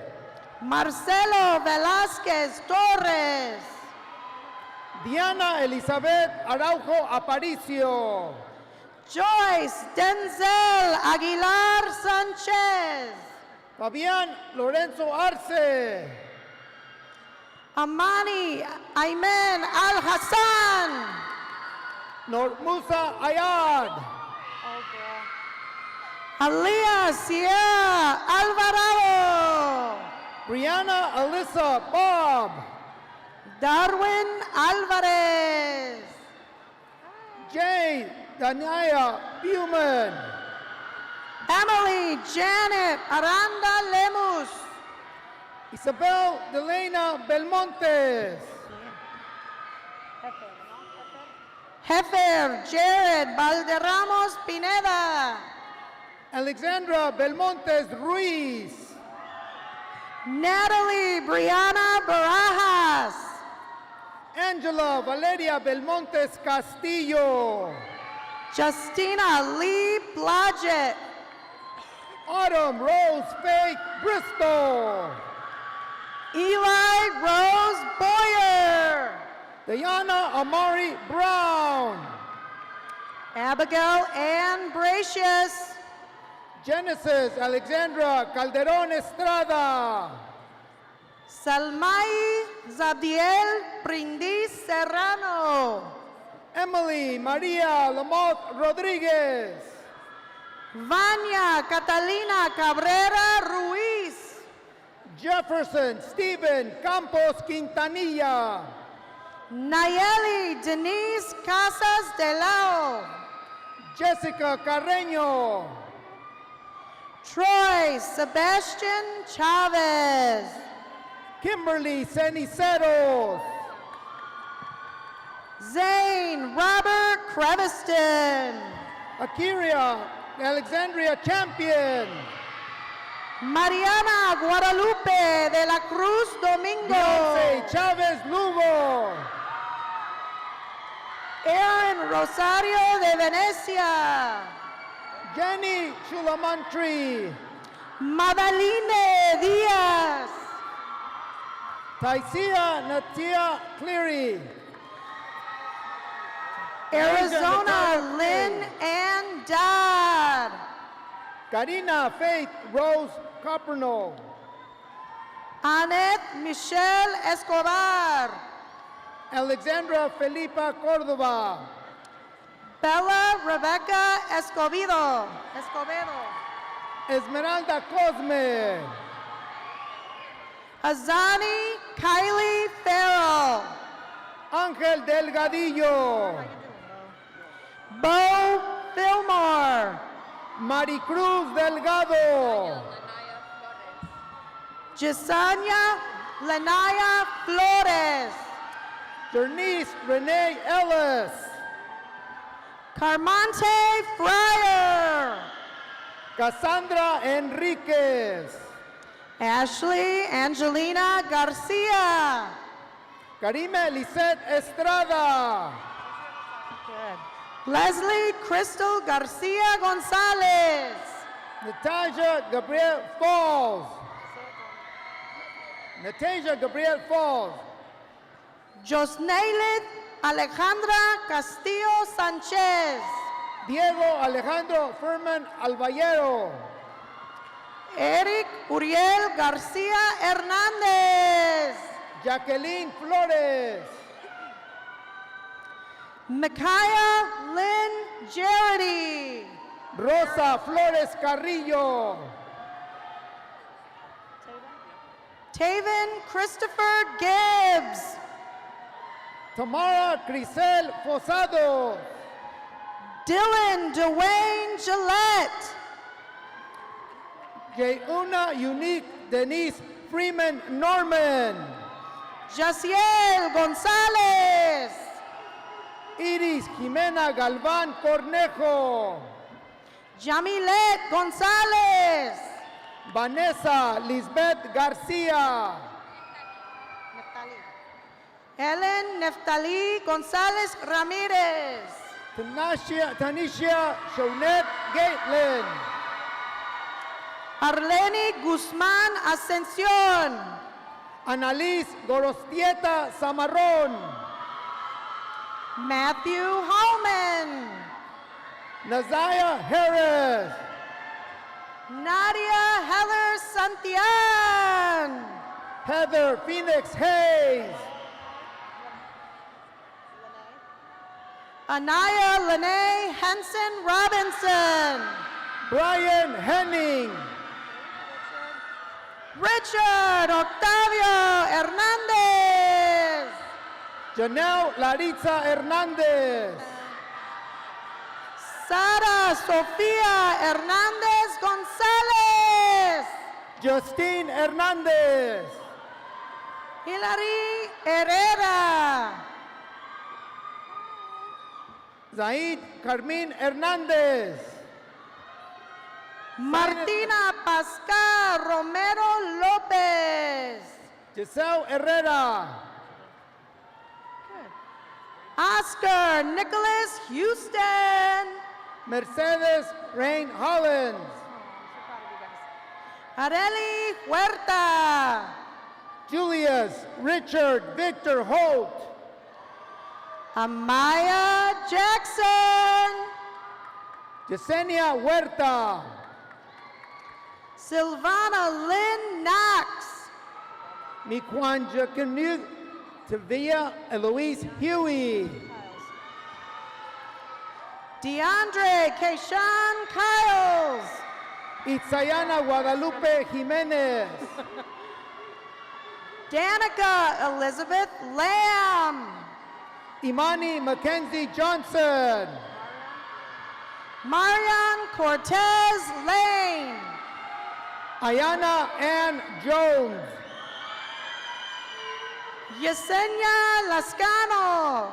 Marcelo Velázquez Torres. Diana Elizabeth Araujo Aparicio. Joyce Denzel Aguilar Sanchez. Fabián Lorenzo Arce. Amani Ayman Al Hassan. Nur Musa Ayad. Aliyah Sierra Alvarado. Brianna Alyssa Bob. Darwin Alvarez. Jay Danaya Buman. Emily Janet Aranda Lemus. Isabel Delena Belmontes. Hefer Jared Valderramos Pineda. Alexandra Belmontes Ruiz. Natalie Brianna Barajas. Angela Valeria Belmontes Castillo. Justina Lee Blodgett. Autumn Rose Faith Bristol. Eli Rose Boyer. Diana Amari Brown. Abigail Ann Bracious. Genesis Alexandra Calderon Estrada. Salmai Zabdiel Brindis Serrano. Emily Maria Lamoth Rodriguez. Vania Catalina Cabrera Ruiz. Jefferson Stephen Campos Quintanilla. Nayeli Denise Casas de Lao. Jessica Carreño. Troy Sebastian Chavez. Kimberly Ceniceros. Zane Robert Creviston. Akiria Alexandria Champion. Mariana Guadalupe de la Cruz Domingo. Beyonce Chavez Lugo. Aaron Rosario de Venecia. Jenny Chulamantri. Madaline Diaz. Taisia Natia Cleary. Arizona Lynn Ann Dodd. Karina Faith Rose Coperno. Annette Michelle Escobar. Alexandra Felipa Cordova. Bella Rebecca Escobedo. Esmeralda Cosme. Azani Kylie Farrell. Ángel Delgadillo. Bo Fillmore. Maricruz Delgado. Jesania Lanaya Flores. Bernice Renee Ellis. Carmonte Fryer. Cassandra Enriquez. Ashley Angelina Garcia. Karime Lisette Estrada. Leslie Crystal Garcia Gonzalez. Natasha Gabriel Falls. Natasha Gabriel Falls. Josneilid Alejandra Castillo Sanchez. Diego Alejandro Furman Albayero. Eric Uriel Garcia Hernandez. Jacqueline Flores. Micaiah Lynn Jarity. Rosa Flores Carrillo. Taven Christopher Gibbs. Tamara Crisel Fosado. Dylan Dwayne Gillette. Jayuna Unique Denise Freeman Norman. Jaciel Gonzalez. Iris Jimena Galván Cornejo. Jamilet Gonzalez. Vanessa Lisbeth Garcia. Helen Neftali Gonzalez Ramirez. Tanisha Shonette Gatelin. Arleni Guzmán Ascensión. Annalise Gorostieta Zamarrón. Matthew Hallman. Nazaya Harris. Nadia Heather Santian. Heather Phoenix Hayes. Anaya Lene Henson Robinson. Brian Henning. Richard Octavio Hernandez. Janelle Laritza Hernandez. Sara Sofía Hernandez González. Justine Hernandez. Hilary Herrera. Zaid Carmín Hernandez. Martina Pascal Romero López. Giselle Herrera. Oscar Nicholas Houston. Mercedes Rain Hollins. Areli Huerta. Julius Richard Victor Holt. Amaya Jackson. Yesenia Huerta. Silvana Lynn Knox. Miquanja Canu, Tavia Eloise Huey. DeAndre Kayshawn Kyles. Itzayana Guadalupe Jimenez. Danica Elizabeth Lamb. Imani Mackenzie Johnson. Marian Cortez Lane. Ayana Ann Jones. Yesenia Lascano.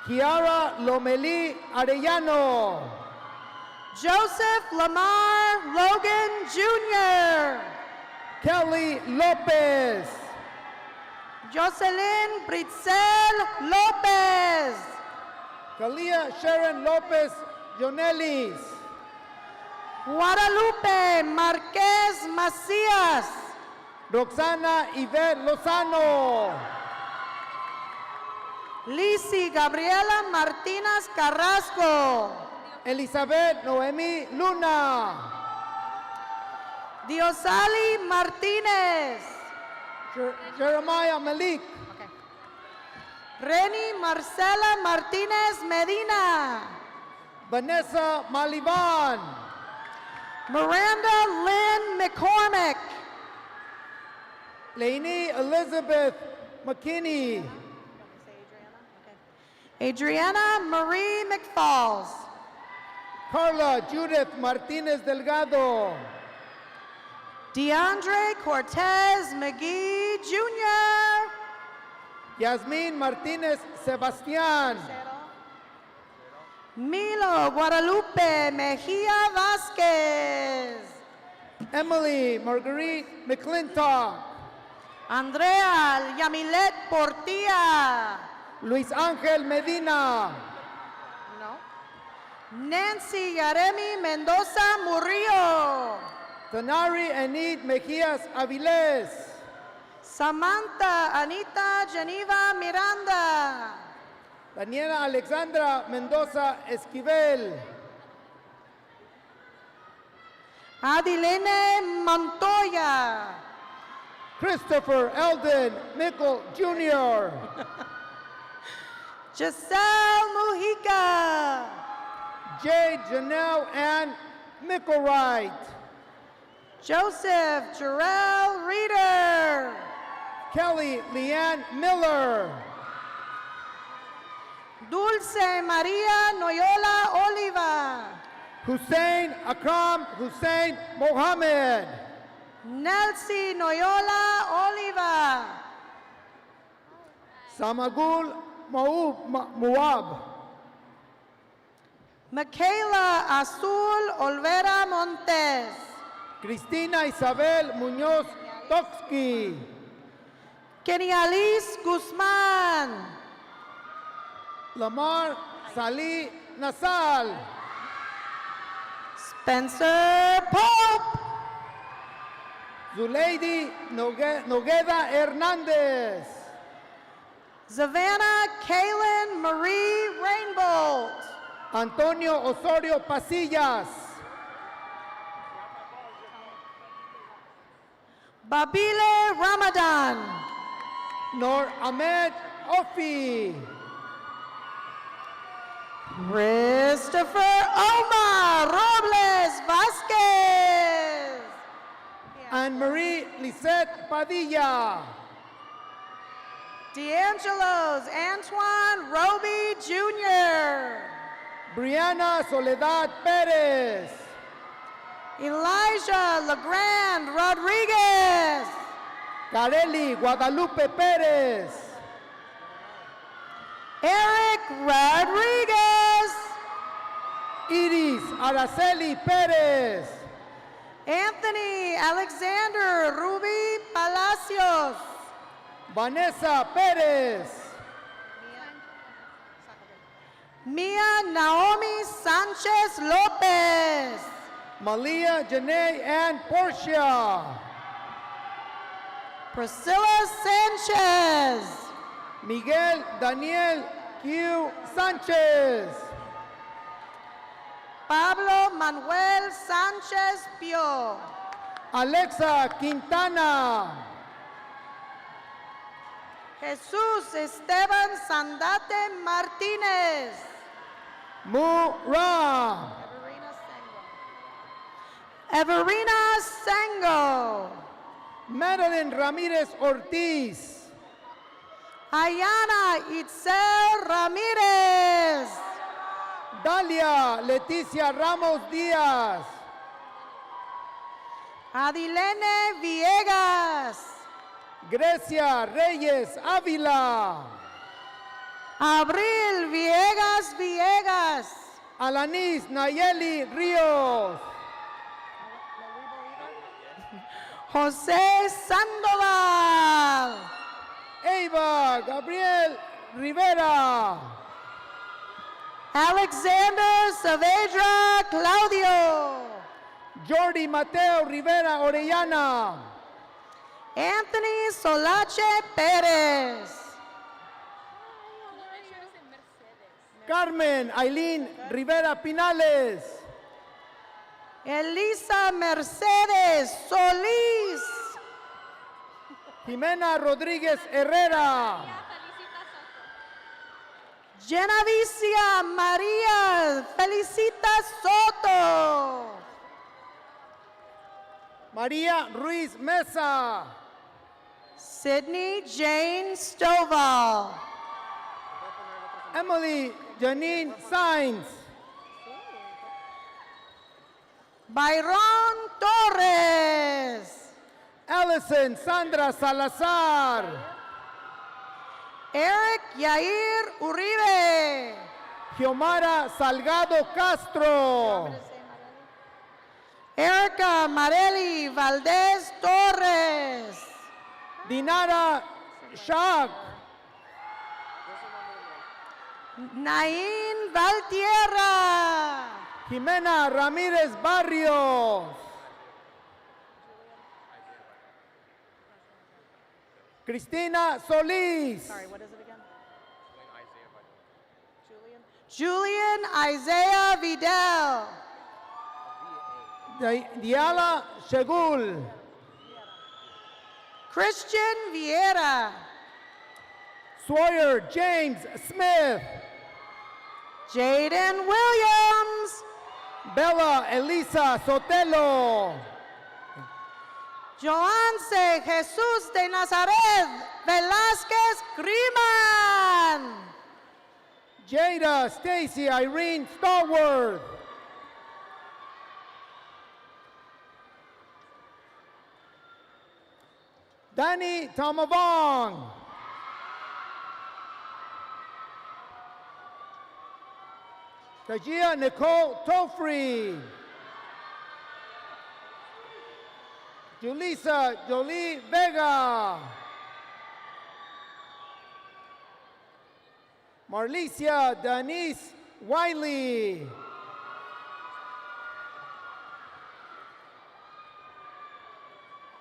Kiara Lomeli Arellano. Joseph Lamar Logan Jr. Kelly Lopez. Jocelyn Britzel Lopez. Kalia Sharon Lopez Jonelis. Guadalupe Marquez Macias. Roxana Yvette Lozano. Lizzy Gabriela Martinez Carrasco. Elizabeth Noemi Luna. Diosali Martinez. Jeremiah Malik. Reni Marcela Martinez Medina. Vanessa Maliban. Miranda Lynn McCormick. Lainey Elizabeth McKinney. Adriana Marie McFalls. Carla Judith Martinez Delgado. DeAndre Cortez McGee Jr. Yasmin Martinez Sebastian. Milo Guadalupe Mejia Vasquez. Emily Marguerite McClintock. Andrea Yamilet Portilla. Luis Ángel Medina. Nancy Yaremi Mendoza Murillo. Tanari Enid Mejias Avilés. Samantha Anita Geneva Miranda. Daniela Alexandra Mendoza Esquivel. Adilene Montoya. Christopher Eldon Mickle Jr. Giselle Mujica. Jade Janelle Ann Micklewright. Joseph Jarrell Reeder. Kelly Leanne Miller. Dulce Maria Noyola Oliva. Hussein Akram Hussein Mohammed. Nelsie Noyola Oliva. Samagul Muab. Michaela Azul Olvera Montes. Cristina Isabel Muñoz Toksky. Kenialis Guzman. Lamar Salih Nasal. Spencer Pope. Zuleidi Nogueda Hernandez. Savannah Kaylin Marie Rainbolt. Antonio Osorio Pasillas. Babile Ramadan. Nor Ahmed Ofi. Christopher Omar Robles Vasquez. Anne Marie Lisette Padilla. D'Angelo's Antoine Roby Jr. Brianna Soledad Perez. Elijah Legrand Rodriguez. Carely Guadalupe Perez. Eric Rodriguez. Iris Araceli Perez. Anthony Alexander Ruby Palacios. Vanessa Perez. Mia Naomi Sanchez Lopez. Malia Janae Ann Portia. Priscilla Sanchez. Miguel Daniel Q. Sanchez. Pablo Manuel Sanchez Pio. Alexa Quintana. Jesús Esteban Sandate Martínez. Mura. Everina Sengo. Madeline Ramirez Ortiz. Ayana Itzel Ramirez. Dalia Leticia Ramos Díaz. Adilene Villegas. Grecia Reyes Ávila. Abril Villegas Villegas. Alanis Nayeli Ríos. José Sandoval. Eva Gabriel Rivera. Alexander Saavedra Claudio. Jordi Mateo Rivera Orellana. Anthony Solache Pérez. Carmen Aileen Rivera Pinales. Elisa Mercedes Solís. Jimena Rodríguez Herrera. Genevicia María Felicita Soto. María Ruiz Mesa. Sydney Jane Stovall. Emily Janine Sainz. Byron Torres. Allison Sandra Salazar. Eric Yair Uribe. Xiomara Salgado Castro. Erica Mareli Valdez Torres. Dinara Shak. Nain Valtierra. Jimena Ramírez Barrios. Cristina Solís. Julian Isaiah Vidal. Diala Shegul. Christian Vieira. Sawyer James Smith. Jaden Williams. Bella Elisa Sotelo. Joanse Jesus de Nazaret Velázquez Griman. Jada Stacy Irene Starworth. Danny Tomavong. Tajia Nicole Tofree. Julissa Jolie Vega. Marlicia Denise Wiley.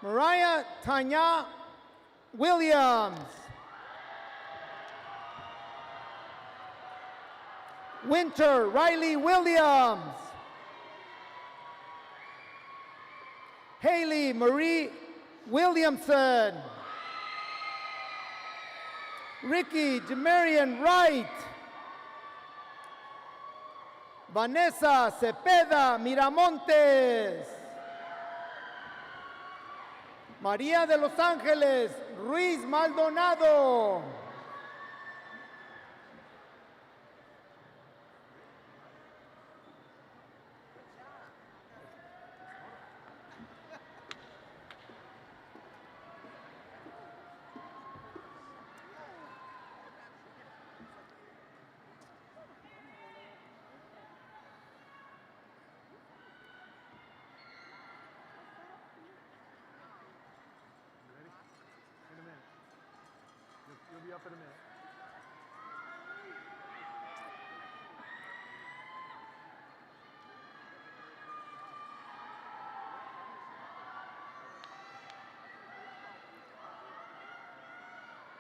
Mariah Tanya Williams. Winter Riley Williams. Haley Marie Williamson. Ricky Demarion Wright. Vanessa Cepeda Miramontes. María de los Ángeles Ruiz Maldonado. You'll be up in a minute.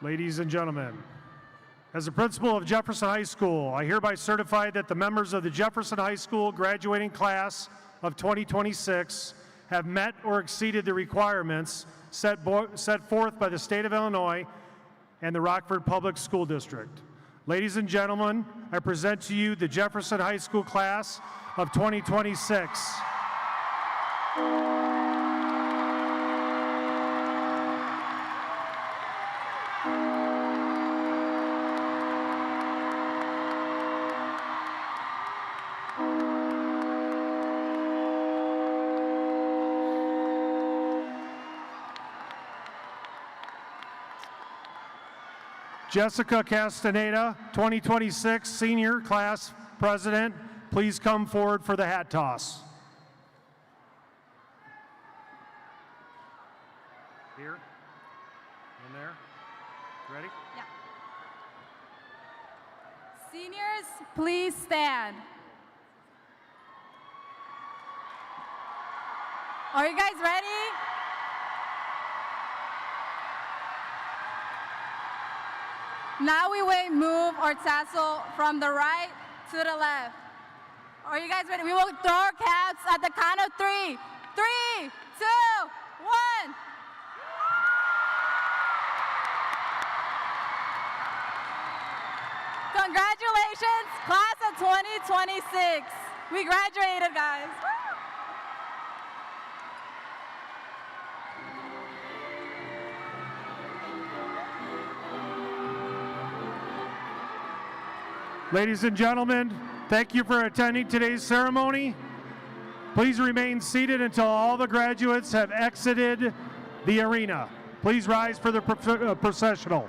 Ladies and gentlemen, as the principal of Jefferson High School, I hereby certify that the members of the Jefferson High School graduating class of 2026 have met or exceeded the requirements set forth by the state of Illinois and the Rockford Public School District. Ladies and gentlemen, I present to you the Jefferson High School class of 2026. Jessica Castaneda, 2026 Senior Class President, please come forward for the hat toss. Here, in there, ready? Yeah. Seniors, please stand. Are you guys ready? Now we will move our tassel from the right to the left. Are you guys ready? We will throw our caps at the count of 3. 3, 2, 1. Congratulations, class of 2026. We graduated, guys. Ladies and gentlemen, thank you for attending today's ceremony. Please remain seated until all the graduates have exited the arena. Please rise for the processional.